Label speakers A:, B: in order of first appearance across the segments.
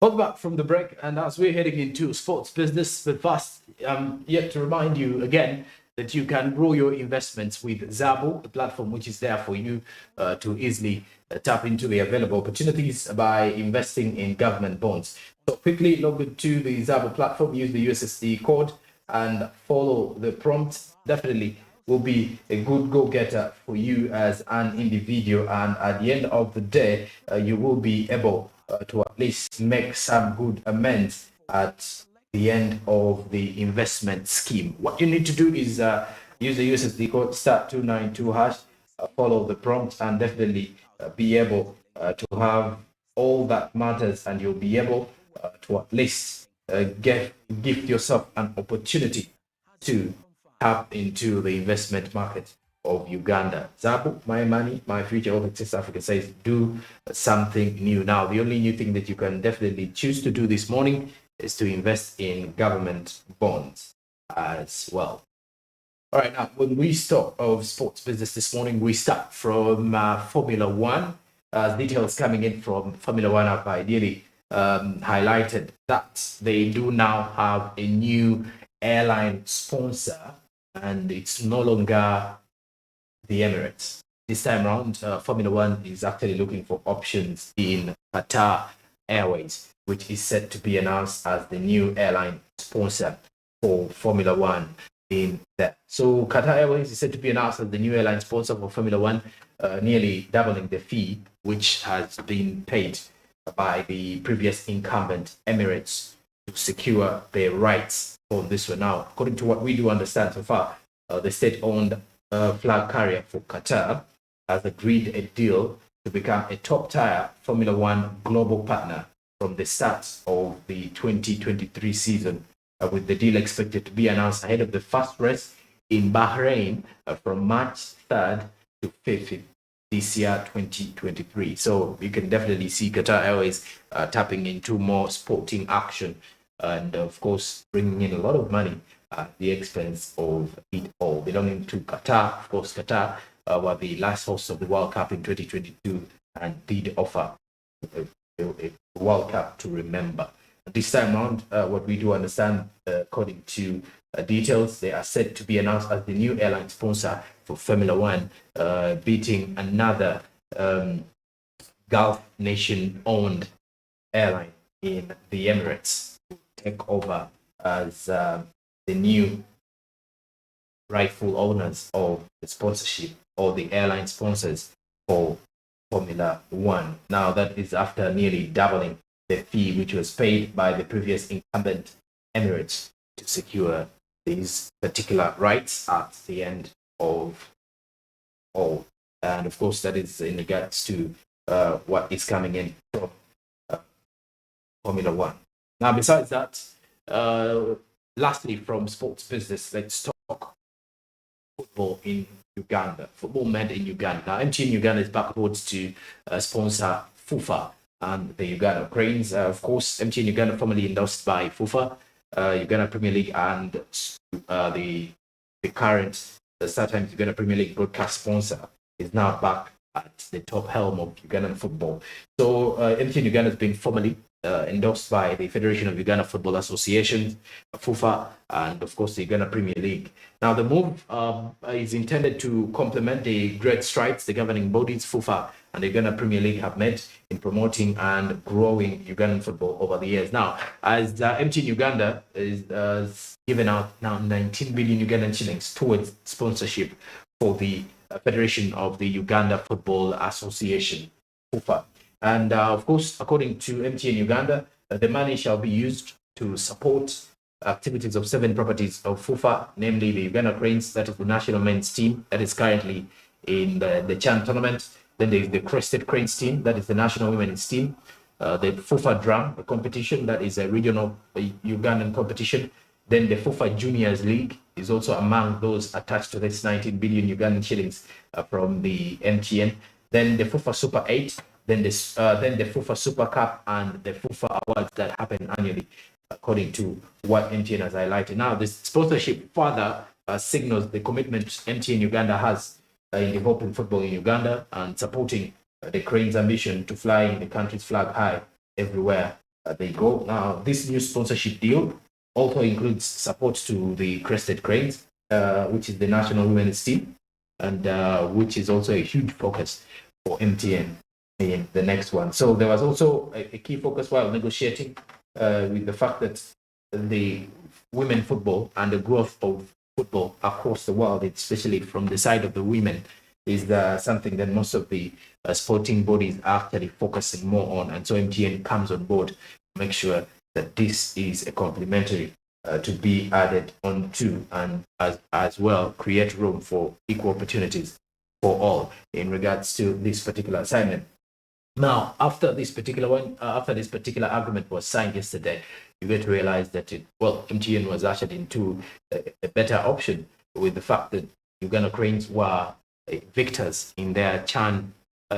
A: Welcome back from the break, and as we're heading into sports business, but first, yet to remind you again that you can grow your investments with Zabo, the platform which is there for you to easily tap into the available opportunities by investing in government bonds. So quickly log into the Zabo platform, use the USSD code, and follow the prompts. Definitely will be a good go-getter for you as an individual, and at the end of the day, you will be able to at least make some good amends at the end of the investment scheme. What you need to do is use the USSD code *292#, follow the prompt, and definitely be able to have all that matters, and you'll be able to at least give yourself an opportunity to tap into the investment market of Uganda. Zabu, my money, my future of West Africa says do something new. Now, the only new thing that you can definitely choose to do this morning is to invest in government bonds as well. All right, now when we start of sports business this morning, we start from Formula One. Details coming in from Formula One have ideally highlighted that they do now have a new airline sponsor, and it's no longer the Emirates. This time around, Formula One is actually looking for options in Qatar Airways, which is set to be announced as the new airline sponsor for Formula One in there. So Qatar Airways is set to be announced as the new airline sponsor for Formula One, nearly doubling the fee which has been paid by the previous incumbent Emirates to secure their rights on this one. Now, according to what we do understand so far, the state-owned flag carrier for Qatar has agreed a deal to become a top-tier Formula One global partner from the start of the 2023 season, with the deal expected to be announced ahead of the first race in Bahrain from March 3rd to 5th this year, 2023. So you can definitely see Qatar Airways tapping into more sporting action, and of course bringing in a lot of money at the expense of it all. Belonging to Qatar, of course, Qatar were the last hosts of the World Cup in 2022 and did offer a World Cup to remember. This time around, what we do understand, according to details, they are set to be announced as the new airline sponsor for Formula One, beating another Gulf nation-owned airline in the Emirates to take over as the new rightful owners of the sponsorship or the airline sponsors for Formula One. Now, that is after nearly doubling the fee which was paid by the previous incumbent Emirates to secure these particular rights at the end of all. And of course, that is in regards to what is coming in from Formula One. Now, besides that, lastly, from sports business, let's talk football in Uganda. Football meant in Uganda. Now, MTN Uganda is backwards to sponsor FUFA and the Uganda Cranes. Of course, MTN Uganda, formerly endorsed by FUFA, Uganda Premier League, and the current StarTimes Uganda Premier League broadcast sponsor, is now back at the top helm of Ugandan football. So MTN Uganda has been formally endorsed by the Federation of Uganda Football Association, FUFA, and of course the Uganda Premier League. Now, the move is intended to complement the great strides the governing bodies, FUFA and the Uganda Premier League, have made in promoting and growing Ugandan football over the years. Now, as MTN Uganda is given out now 19 billion Ugandan shillings towards sponsorship for the Federation of the Uganda Football Association, FUFA. And of course, according to MTN Uganda, the money shall be used to support activities of 7 properties of FUFA, namely the Uganda Cranes, that is the national men's team that is currently in the CHAN tournament. Then there is the Crested Cranes team, that is the national women's team. The FUFA Drum competition, that is a regional Ugandan competition. Then the FUFA Juniors League is also among those attached to this 19 billion Ugandan shillings from the MTN. Then the FUFA Super 8, then the FUFA Super Cup, and the FUFA Awards that happen annually, according to what MTN has highlighted. Now, this sponsorship further signals the commitment MTN Uganda has in developing football in Uganda and supporting the Cranes' ambition to fly the country's flag high everywhere There you go. Now, this new sponsorship deal also includes support to the Crested Cranes, which is the national women's team, and which is also a huge focus for MTN in the next one. So there was also a key focus while negotiating with the fact that the women football and the growth of football across the world, especially from the side of the women, is something that most of the sporting bodies are actually focusing more on. And so MTN comes on board to make sure that this is a complementary to be added onto, and as well create room for equal opportunities for all in regards to this particular assignment. Now, after this particular agreement was signed yesterday, you get to realize that MTN was ushered into a better option with the fact that Uganda Cranes were victors in their CHAN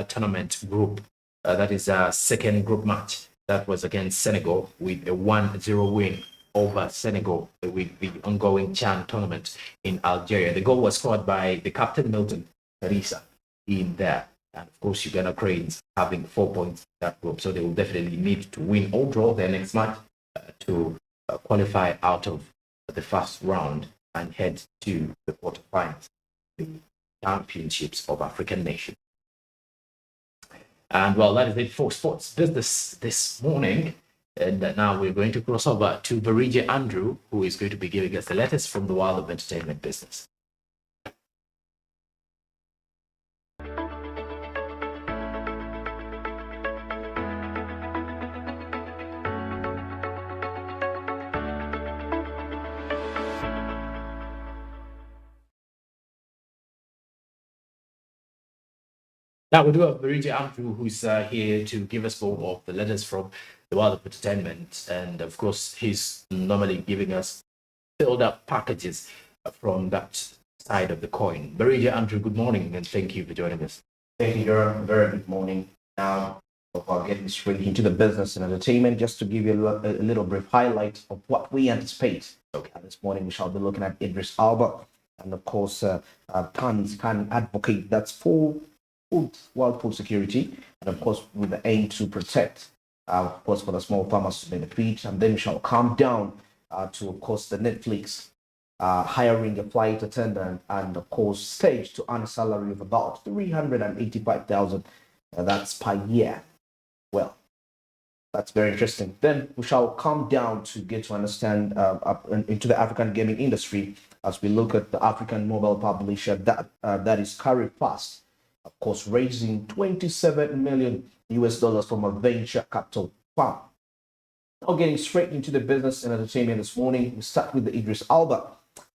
A: tournament group. That is a second group match that was against Senegal, with a 1-0 win over Senegal with the ongoing CHAN tournament in Algeria. The goal was scored by the captain Milton Teresa in there. And of course, Uganda Cranes having 4 points in that group. So they will definitely need to win or draw their next match to qualify out of the first round and head to the quarterfinals, the championships of African nations. And well, that is it for sports business this morning. And now we're going to cross over to Barija Andrew, who is going to be giving us the latest from the world of entertainment business. Now we do have Barija Andrew, who's here to give us more of the letters from the world of entertainment. And of course, he's normally giving us filled up packages from that side of the coin. Barija Andrew, good morning, and thank you for joining us.
B: Thank you, Durham. Very good morning. Now, before getting straight into the business and entertainment, just to give you a little brief highlight of what we anticipate. Okay, this morning we shall be looking at Idris Elba, and of course, Tans can advocate that's for world food security, and of course, with the aim to protect, of course, for the small farmers to benefit, and then we shall come down to, of course, the Netflix hiring a flight attendant and, of course, stage to earn a salary of about 385,000. That's per year. Well, that's very interesting. Then we shall come down to get to understand into the African gaming industry as we look at the African mobile publisher that is Carry Fast, of course, raising 27 million US dollars from a venture capital fund. Now, getting straight into the business and entertainment this morning, we start with the Idris Elba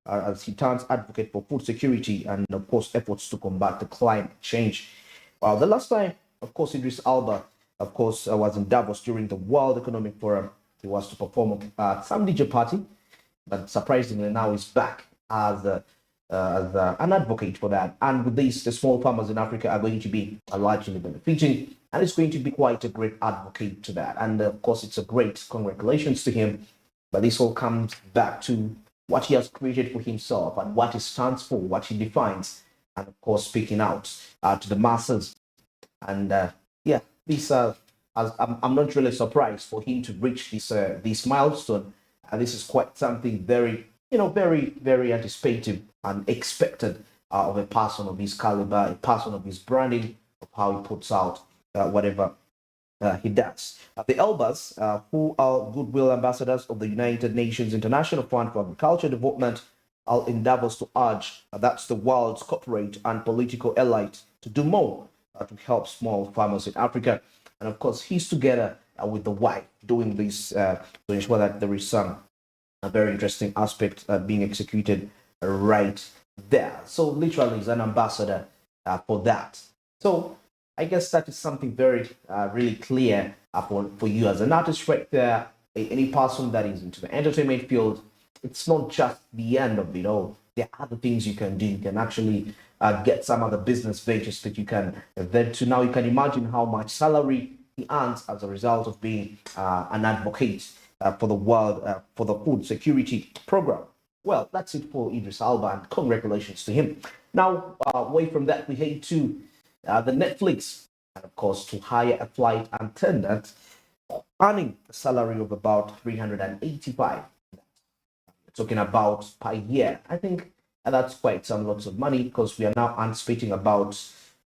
B: as he turns advocate for food security and, of course, efforts to combat the climate change. Well, the last time, of course, Idris Elba, of course, was in Davos during the World Economic Forum. He was to perform at some DJ party, but surprisingly now he's back as an advocate for that. And with this, the small farmers in Africa are going to be largely benefiting, and it's going to be quite a great advocate to that. And of course, it's a great congratulations to him. But this all comes back to what he has created for himself and what he stands for, what he defines, and of course, speaking out to the masses. And this I'm not really surprised for him to reach this milestone. And this is quite something very, very anticipated and expected of a person of his caliber, a person of his branding, of how he puts out whatever he does. The Elbas, who are goodwill ambassadors of the United Nations International Fund for Agriculture Development, are in Davos to urge that's the world's corporate and political elite to do more to help small farmers in Africa. And of course, he's together with the wife doing this to ensure that there is some very interesting aspect being executed right there. So literally, he's an ambassador for that. So I guess that is something very really clear for you as an artist right there. Any person that is into the entertainment field, it's not just the end of it all. There are other things you can do. You can actually get some other business ventures that you can then to now you can imagine how much salary he earns as a result of being an advocate for the world for the food security program. Well, that's it for Idris Elba, and congratulations to him. Now, away from that, we head to the Netflix, and of course, to hire a flight attendant earning a salary of about 385. Talking about per year. I think that's quite some lots of money because we are now anticipating about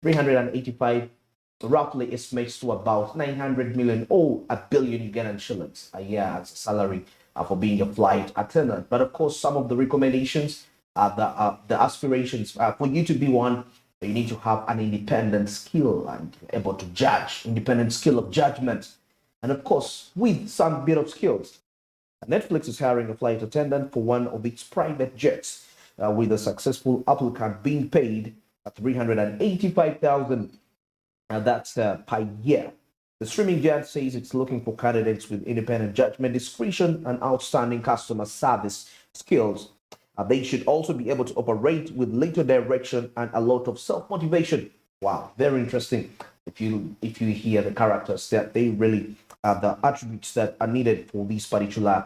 B: 385, roughly estimates to about 900 million or a billion Ugandan shillings a year as a salary for being a flight attendant. But of course, some of the recommendations, the aspirations for you to be one, you need to have an independent skill and able to judge, independent skill of judgment, and of course, with some bit of skills. Netflix is hiring a flight attendant for one of its private jets, with a successful applicant being paid at 385,000, and that's per year. The streaming giant says it's looking for candidates with independent judgment, discretion, and outstanding customer service skills. They should also be able to operate with little direction and a lot of self-motivation. Wow, very interesting. If you hear the characters that they really are the attributes that are needed for this particular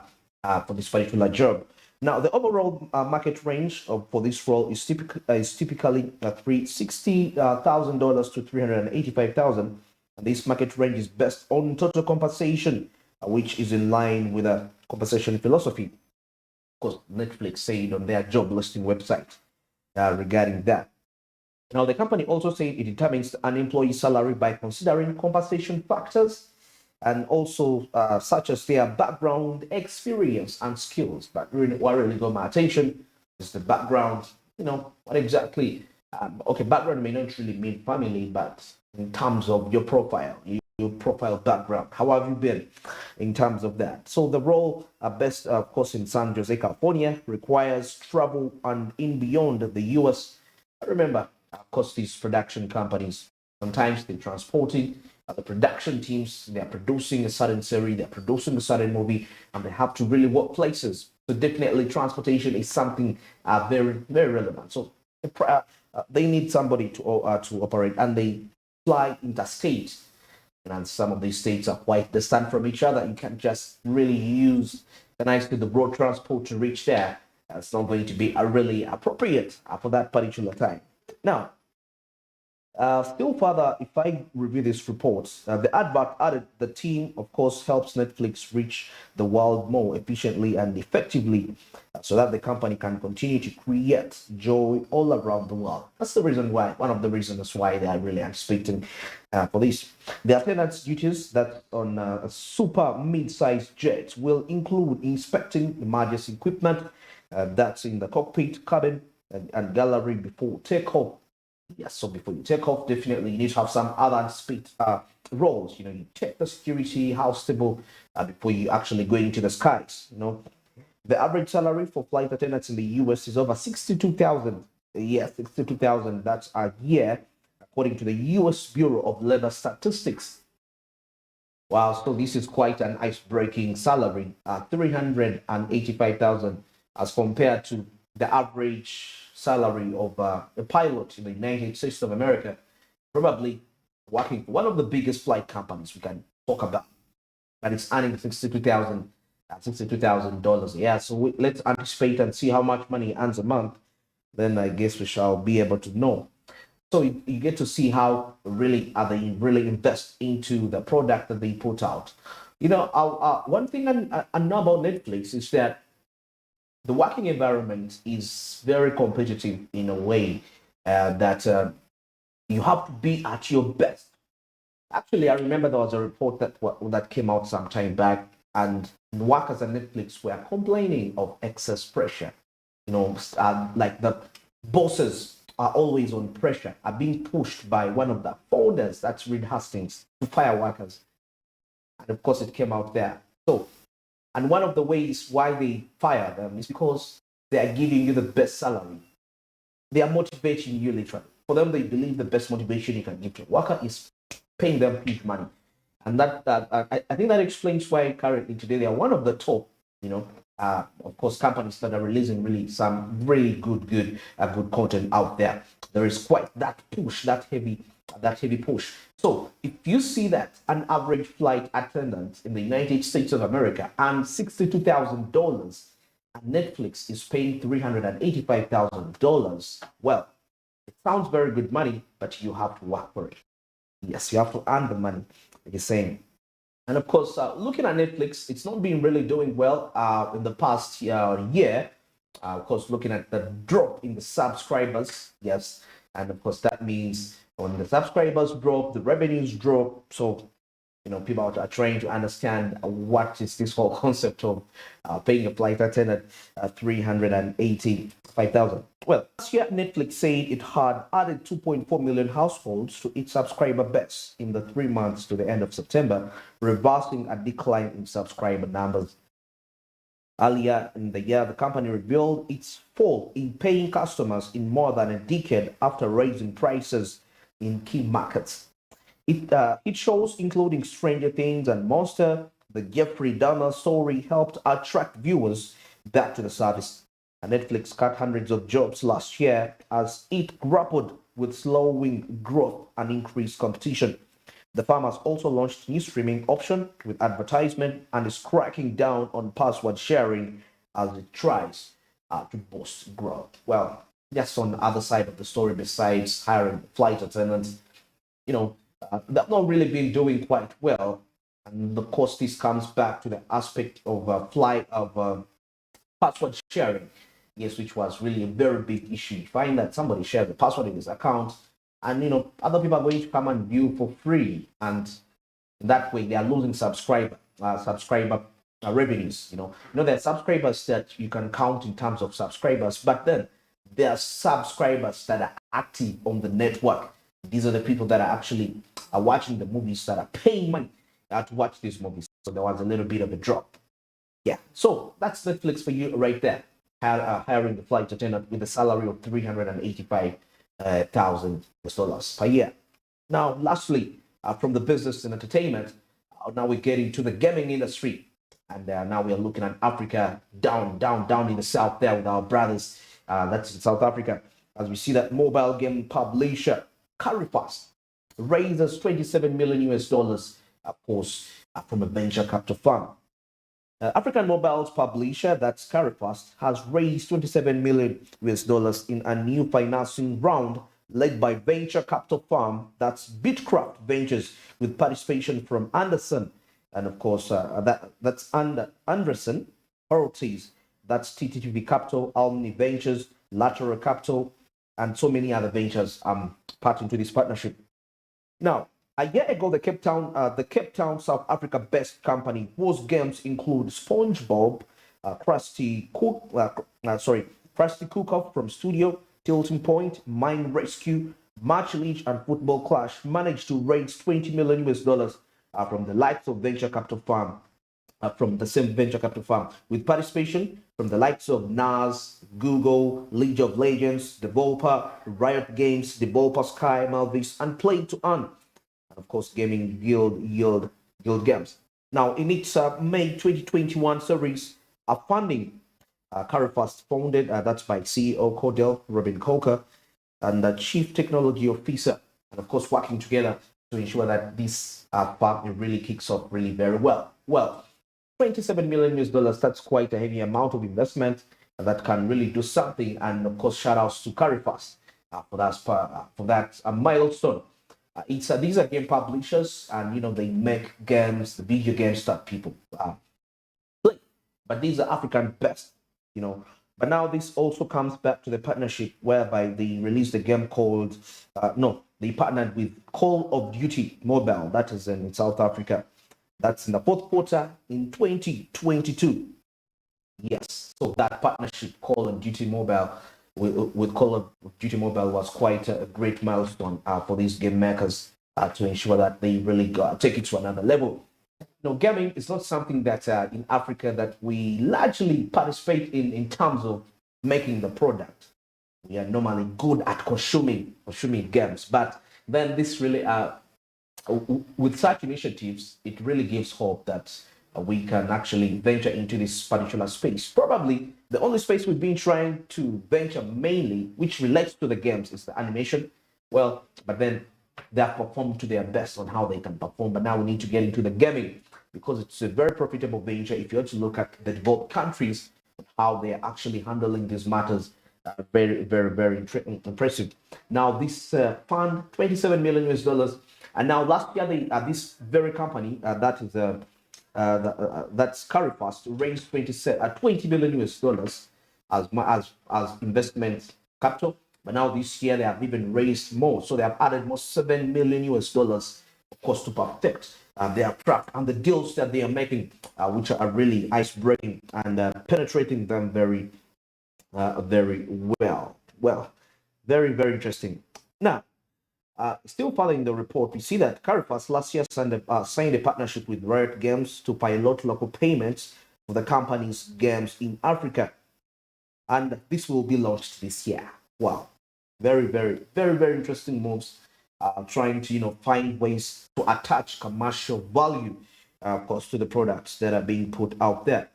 B: job. Now, the overall market range for this role is typically $360,000 to 385,000. And this market range is based on total compensation, which is in line with a compensation philosophy. Of course, Netflix said on their job listing website regarding that. Now, the company also said it determines an employee salary by considering compensation factors and also such as their background, experience, and skills. But really, what really got my attention is the background. What exactly? Okay, background may not really mean family, but in terms of your profile, your profile background, how have you been in terms of that? So the role, best of course in San Jose, California, requires travel and in beyond the U.S. Remember, of course, these production companies sometimes they're transporting the production teams. They're producing a certain series, they're producing a certain movie, and they have to really work places. So definitely, transportation is something very very relevant. So they need somebody to operate, and they fly interstate. And some of these states are quite distant from each other. You can't just really use the road transport to reach there. It's not going to be really appropriate for that particular time. Now, still further, if I review this report, the advert added the team, of course, helps Netflix reach the world more efficiently and effectively so that the company can continue to create joy all around the world. That's the reason why, one of the reasons why they are really anticipating for this. The attendance duties that on a super mid-sized jet will include inspecting emergency equipment that's in the cockpit, cabin, and gallery before takeoff. Yes, so before you take off, definitely you need to have some other speed roles. You check the security, how stable before you actually go into the skies. The average salary for flight attendants in the US is over 62,000. Yes, 62,000. That's a year, according to the US Bureau of Labor Statistics. Wow, so this is quite an ice-breaking salary, 385,000 as compared to the average salary of a pilot in the United States of America, probably working for one of the biggest flight companies we can talk about, and it's earning $62,000. Yeah, so let's anticipate and see how much money he earns a month. Then I guess we shall be able to know. So you get to see how really are they really invest into the product that they put out. One thing I know about Netflix is that the working environment is very competitive in a way that you have to be at your best. Actually, I remember there was a report that came out some time back, and workers at Netflix were complaining of excess pressure. Like the bosses are always on pressure, are being pushed by one of the founders, that's Reed Hastings, to fire workers. And of course, it came out there. So, and one of the ways why they fire them is because they are giving you the best salary. They are motivating you literally. For them, they believe the best motivation you can give to a worker is paying them huge money. And I think that explains why currently today they are one of the top, of course, companies that are releasing really some really good content out there. There is quite that push, that heavy push. So if you see that an average flight attendant in the United States of America earns $62,000 and Netflix is paying $385,000, well, it sounds very good money, but you have to work for it. Yes, you have to earn the money, like you're saying. And of course, looking at Netflix, it's not been really doing well in the past year. Of course, looking at the drop in the subscribers, yes, and of course that means when the subscribers drop, the revenues drop. So people are trying to understand what is this whole concept of paying a flight attendant 385,000. Well, last year, Netflix said it had added 2.4 million households to its subscriber base in the 3 months to the end of September, reversing a decline in subscriber numbers. Earlier in the year, the company revealed its fall in paying customers in more than a decade after raising prices in key markets. It shows, including Stranger Things and Monster, the Jeffrey Dahmer story helped attract viewers back to the service. And Netflix cut hundreds of jobs last year as it grappled with slowing growth and increased competition. The firm has also launched new streaming option with advertisement and is cracking down on password sharing as it tries to boost growth. Well, that's on the other side of the story. Besides hiring flight attendants, they've not really been doing quite well. And of course, this comes back to the aspect of password sharing, yes, which was really a very big issue. You find that somebody shares the password in his account, and other people are going to come and view for free, and that way they are losing subscriber revenues. There are subscribers that you can count in terms of subscribers, but then there are subscribers that are active on the network. These are the people that are actually watching the movies, that are paying money to watch these movies. So there was a little bit of a drop. Yeah, so that's Netflix for you right there. Hiring the flight attendant with a salary of $385,000 per year. Now, lastly, from the business and entertainment, now we're getting to the gaming industry. And now we are looking at Africa down in the south there with our brothers. That's in South Africa. As we see that mobile game publisher Carifast raises 27 million US dollars, of course, from a venture capital fund. African mobiles publisher, that's Carifast, has raised 27 million US dollars in a new financing round led by venture capital firm, that's Bitcraft Ventures, with participation from Anderson, and of course that's Anderson Ortiz, that's TTV Capital, Alumni Ventures, Lateral Capital, and so many other ventures part into this partnership. Now, a year ago, the Cape Town, South Africa-based company whose games include SpongeBob, Krusty Cook-Off from Studio, Tilting Point, Mine Rescue, Match League, and Football Clash managed to raise 20 million US dollars from the likes of venture capital firm, from the same venture capital firm, with participation from the likes of NAS, Google, League of Legends, Developer, Riot Games, Developer Sky, Malvis, and Play to Earn. And of course, Gaming Guild Games. Now, in its May 2021 series, funding Carifast founded, that's by CEO Cordell Robin Coker and the Chief Technology Officer, and of course, working together to ensure that this partner really kicks off really very well. Well, 27 million US dollars, that's quite a heavy amount of investment that can really do something. And of course, shout outs to Carifast for that milestone. These are game publishers, and they make games, the video games that people play. But these are African best, But now this also comes back to the partnership whereby they released a game called they partnered with Call of Duty Mobile, that is in South Africa. That's in the fourth quarter in 2022. Yes, so that partnership, Call of Duty Mobile, with Call of Duty Mobile, was quite a great milestone for these game makers to ensure that they really take it to another level. Gaming is not something that in Africa that we largely participate in terms of making the product. We are normally good at consuming games, but then this really with such initiatives, it really gives hope that we can actually venture into this particular space. Probably the only space we've been trying to venture mainly, which relates to the games, is the animation. Well, but then they have performed to their best on how they can perform. But now we need to get into the gaming because it's a very profitable venture. If you were to look at the developed countries, how they are actually handling these matters, very, very, very impressive. Now, this fund, 27 million US dollars, And now last year, this very company that's Carifast raised $20 million US dollars as investment capital. But now this year they have even raised more, so they have added more $7 million US dollars, of course, to perfect their craft and the deals that they are making, which are really ice breaking and penetrating them very very well. Well, very, very interesting. Now, still following the report, we see that Carifast last year signed a partnership with Riot Games to pilot local payments for the company's games in Africa. And this will be launched this year. Wow. Very, very, very, very interesting moves. Trying to, find ways to attach commercial value, of course, to the products that are being put out there.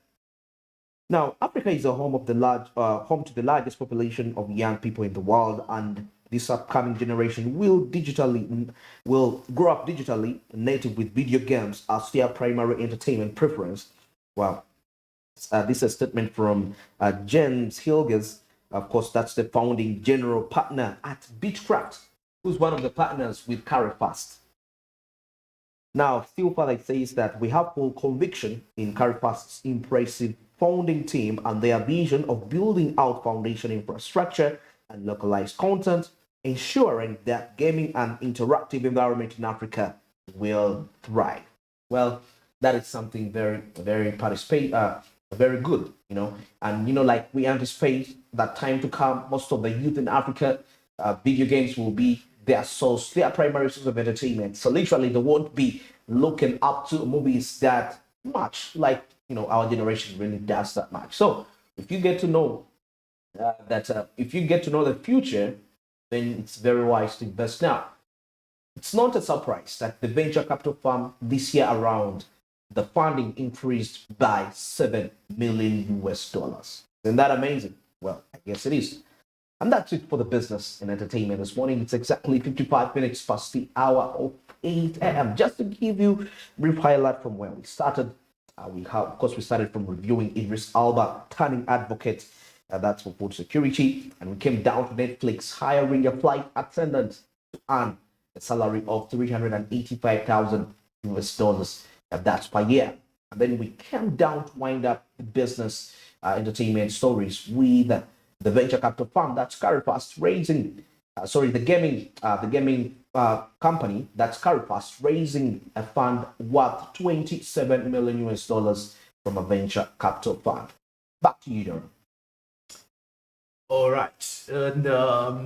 B: Now, Africa is a home to the largest population of young people in the world, and this upcoming generation will grow up digitally native with video games as their primary entertainment preference. Well, this is a statement from James Hilgers. Of course, that's the founding general partner at Beechcraft, who's one of the partners with Carifast. Now, still further says that we have full conviction in Carifast's impressive founding team and their vision of building out foundation infrastructure and localized content, ensuring that gaming and interactive environment in Africa will thrive. Well, that is something very, very very good, and like we anticipate that time to come, most of the youth in Africa, video games will be their primary source of entertainment. So literally, they won't be looking up to movies that much like our generation really does that much. So if you get to know if you get to know the future, then it's very wise to invest now. It's not a surprise that the venture capital firm this year around, the funding increased by $7 million US dollars. Isn't that amazing? Well, I guess it is. And that's it for the business and entertainment this morning. It's exactly 55 minutes past the hour of 8 a.m. Just to give you a brief highlight from where we started. We started from reviewing Idris Elba turning advocate. That's for food security. And we came down to Netflix hiring a flight attendant to earn a salary of 385,000 US dollars. That's per year. And then we came down to wind up the business entertainment stories with the venture capital firm that's Carifast raising, the gaming company that's Carifast raising a fund worth 27 million US dollars from a venture capital fund. Back to you, Durham.
A: All right, and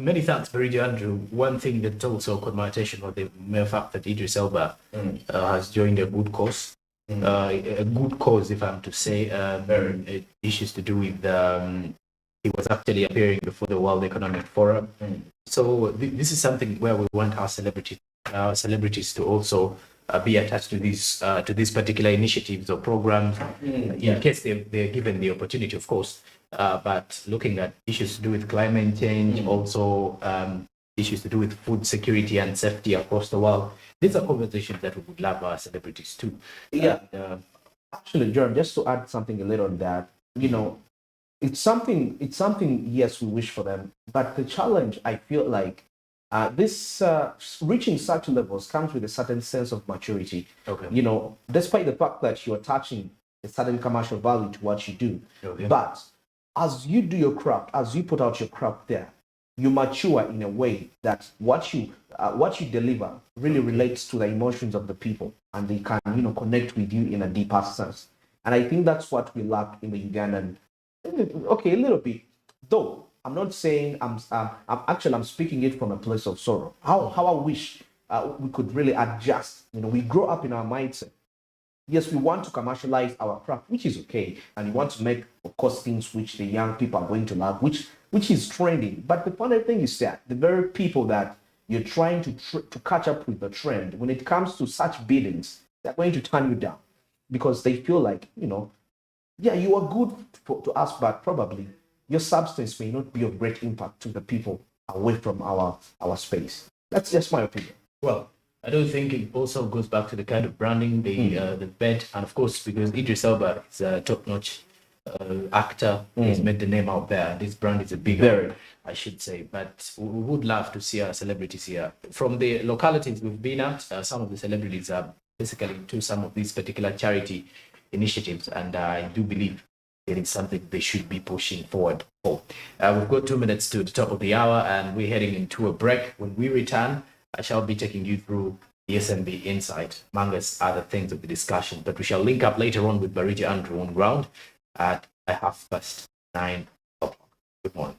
A: many thanks, Baridi Andrew. One thing that also caught my attention was the mere fact that Idris Elba has joined a good cause. A good cause, if I'm to say, issues to do with he was actually appearing before the World Economic Forum. So this is something where we want our celebrities to also be attached to these particular initiatives or programs, in case they're given the opportunity, of course. But looking at issues to do with climate change, also issues to do with food security and safety across the world. These are conversations that we would love our celebrities too.
B: Yeah. Actually, Jerome, just to add something a little on that, it's something, yes, we wish for them. But the challenge, I feel like, this reaching such levels comes with a certain sense of maturity.
A: Okay.
B: Despite the fact that you're attaching a certain commercial value to what you do.
A: Okay.
B: But as you do your craft, as you put out your craft there, you mature in a way that what you deliver really relates to the emotions of the people, and they can connect with you in a deeper sense. And I think that's what we lack in the Ugandan. Okay, a little bit, though. I'm not saying I'm speaking it from a place of sorrow. How I wish we could really adjust. We grow up in our mindset. Yes, we want to commercialize our craft, which is okay, and we want to make, of course, things which the young people are going to love, which is trending. But the funny thing is that the very people that you're trying to catch up with the trend, when it comes to such biddings, they're going to turn you down because they feel like, yeah, you are good to us, but probably your substance may not be of great impact to the people away from our space. That's just my opinion.
A: Well, I don't think it also goes back to the kind of branding, the bet, and of course, because Idris Elba is top-notch actor. He's made the name out there. This brand is a big
B: Very.
A: one, I should say. But we would love to see our celebrities here. From the localities we've been at, some of the celebrities are basically into some of these particular charity initiatives, and I do believe it is something they should be pushing forward for. We've got 2 minutes to the top of the hour, and we're heading into a break. When we return, I shall be taking you through the SMB Insight, among other things of the discussion. But we shall link up later on with Barija Andrew on ground at 9:30. Good morning.